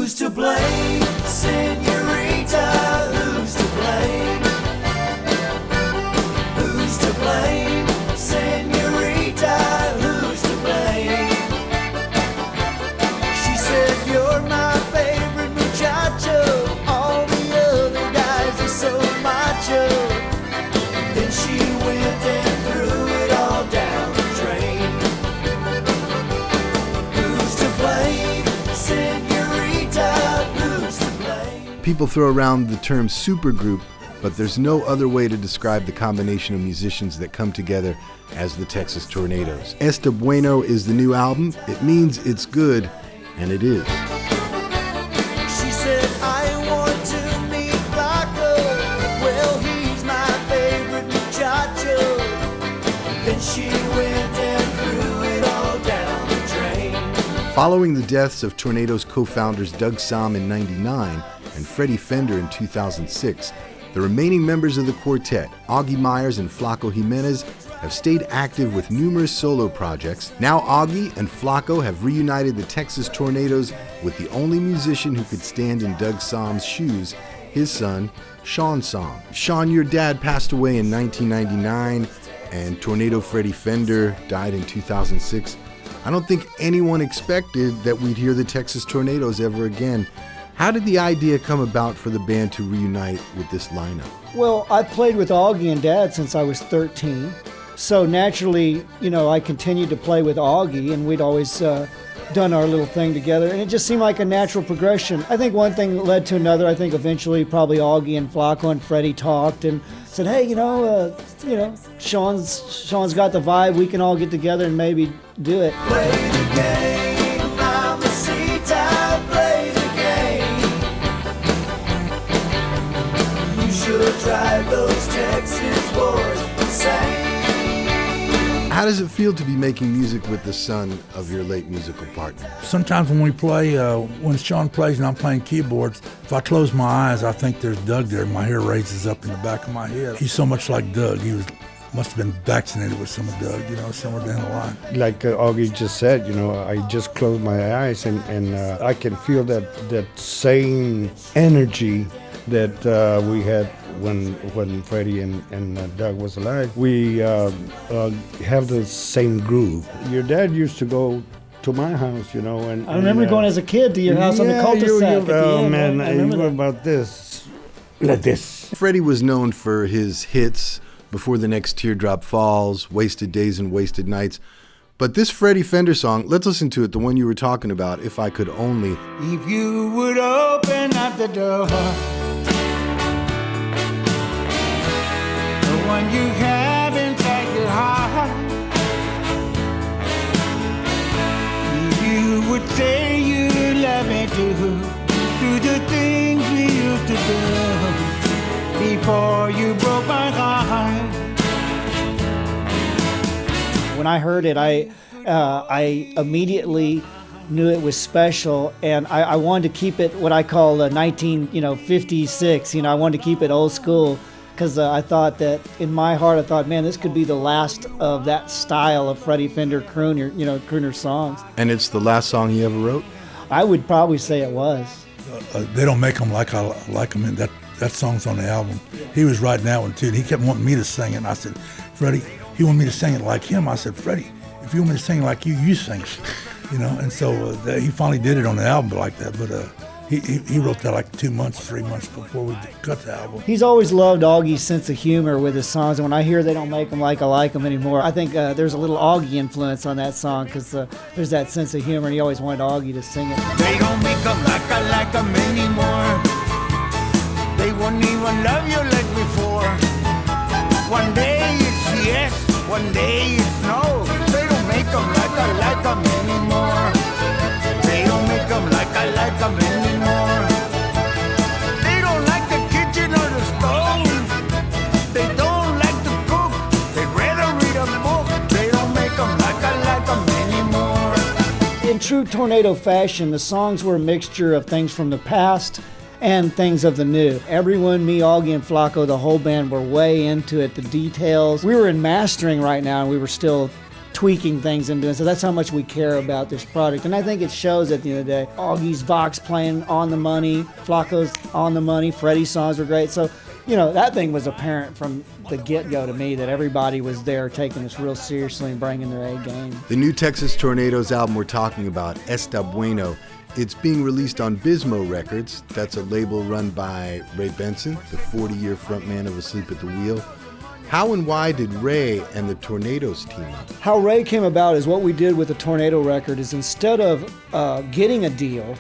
Who's to blame, senorita? Who's to blame? Who's to blame, senorita? Who's to blame? She said, you're my favorite muchacho. All the other guys are so macho. Then she went and threw it all down the drain. Who's to blame, senorita? Who's to blame? People throw around the term supergroup, but there's no other way to describe the combination of musicians that come together as the Texas Tornadoes. Esta Bueno is the new album. It means it's good, and it is. She said, I want to meet Flaco. Well, he's my favorite muchacho. Then she went and threw it all down the drain. Following the deaths of Tornadoes co-founders Doug Sahm in '99 and Freddy Fender in 2006, the remaining members of the quartet, Augie Meyers and Flaco Jimenez, have stayed active with numerous solo projects. Now Augie and Flaco have reunited the Texas Tornadoes with the only musician who could stand in Doug Sahm's shoes, his son, Shawn Sahm. Shawn, your dad passed away in 1999, and Tornado Freddy Fender died in 2006. I don't think anyone expected that we'd hear the Texas Tornadoes ever again. How did the idea come about for the band to reunite with this lineup? Well, I played with Augie and Dad since I was 13. So naturally, I continued to play with Augie, and we'd always done our little thing together, and it just seemed like a natural progression. I think one thing led to another. I think eventually probably Augie and Flaco and Freddie talked and said, hey, Shawn's got the vibe. We can all get together and maybe do it. Play the game, mamacita, play the game. You should drive those Texas boys insane. How does it feel to be making music with the son of your late musical partner? Sometimes when we play, when Shawn plays and I'm playing keyboards, if I close my eyes, I think there's Doug there. My hair raises up in the back of my head. He's so much like Doug. Must have been vaccinated with some of Doug, somewhere down the line. Like Augie just said, I just close my eyes and I can feel that same energy that we had when Freddie and Doug was alive. We have the same groove. Your dad used to go to my house, and I remember going as a kid to your house on the cul-de-sac at the end. Man, I remember you were about this, like this. Freddie was known for his hits, Before the Next Teardrop Falls, Wasted Days and Wasted Nights. But this Freddy Fender song, let's listen to it, the one you were talking about, If I Could Only. If you would open up the door, the one you have inside your heart, if you would say you love me too, do the things we used to do before you broke my heart. When I heard it, I immediately knew it was special, and I wanted to keep it what I call 1956. I wanted to keep it old school because I thought that in my heart, I thought, man, this could be the last of that style of Freddy Fender crooner songs. And it's the last song he ever wrote? I would probably say it was. They don't make them like I like them, and that song's on the album. He was writing that one too. And he kept wanting me to sing it, and I said, Freddie, he wanted me to sing it like him. I said, Freddie, if you want me to sing it like you sing it. And so he finally did it on the album like that. But he wrote that like 3 months before we cut the album. He's always loved Augie's sense of humor with his songs, and when I hear they don't make them like I like them anymore, I think there's a little Augie influence on that song because there's that sense of humor, and he always wanted Augie to sing it. They don't make them like I like them anymore. They won't even love you like before. One day it's yes, one day it's no. They don't make them like I like them anymore. They don't make them like I like them anymore. They don't like the kitchen or the stove. They don't like to cook. They'd rather read a book. They don't make them like I like them anymore. In true Tornado fashion, the songs were a mixture of things from the past and things of the new. Everyone, me, Augie, and Flaco, the whole band were way into it, the details. We were in mastering right now, and we were still tweaking things and doing. So that's how much we care about this product. And I think it shows at the end of the day. Augie's Vox playing on the money, Flaco's on the money, Freddy's songs were great. So, you know, that thing was apparent from the get-go to me that everybody was there taking this real seriously and bringing their A game. The new Texas Tornadoes album we're talking about, Esta Bueno, it's being released on Bismeaux Records. That's a label run by Ray Benson, the 40-year frontman of Asleep at the Wheel. How and why did Ray and the Tornadoes team up? How Ray came about is what we did with the Tornado record is instead of getting a deal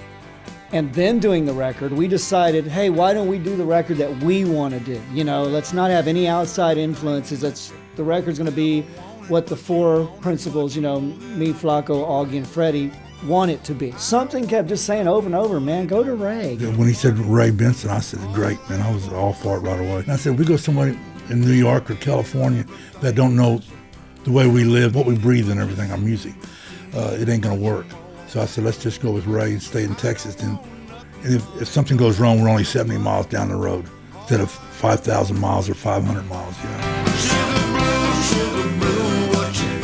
and then doing the record, we decided, hey, why don't we do the record that we want to do? You know, let's not have any outside influences. The record's going to be what the four principals, you know, me, Flaco, Augie, and Freddy, want it to be. Something kept just saying over and over, man, go to Ray. When he said Ray Benson, I said, great, man. I was all for it right away. And I said, we go somewhere in New York or California that don't know the way we live, what we breathe and everything, our music, it ain't going to work. So I said, let's just go with Ray and stay in Texas. And if something goes wrong, we're only 70 miles down the road instead of 5,000 miles or 500 miles, you know. Sugar blue, what you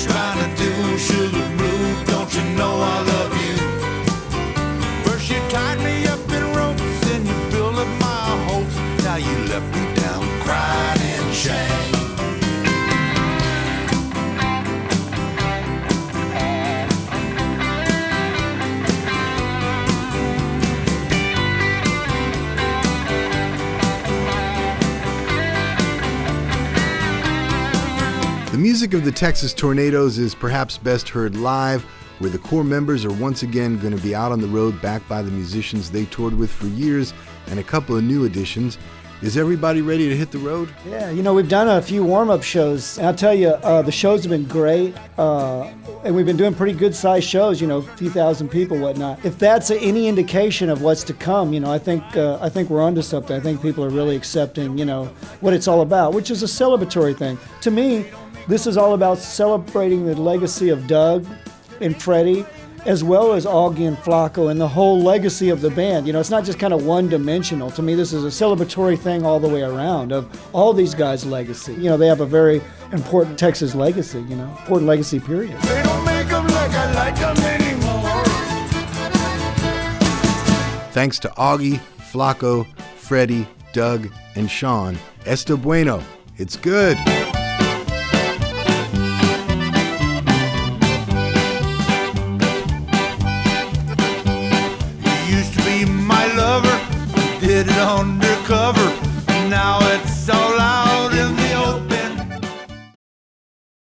trying to do? Sugar blue, don't you know I love you? First you tied me up in ropes, then you built up my hopes. Now you left me down crying in shame. The music of the Texas Tornadoes is perhaps best heard live, where the core members are once again going to be out on the road backed by the musicians they toured with for years and a couple of new additions. Is everybody ready to hit the road? Yeah, you know, we've done a few warm-up shows, and I'll tell you, the shows have been great, and we've been doing pretty good-sized shows, you know, a few thousand people, whatnot. If that's any indication of what's to come, you know, I think we're onto something. I think people are really accepting, you know, what it's all about, which is a celebratory thing. To me, this is all about celebrating the legacy of Doug and Freddy, as well as Augie and Flaco and the whole legacy of the band. You know, it's not just kind of one-dimensional. To me, this is a celebratory thing all the way around of all these guys' legacy. You know, they have a very important Texas legacy, you know, important legacy period. They don't make them like I like them anymore. Thanks to Augie, Flaco, Freddy, Doug, and Shawn, Esta Bueno. It's good.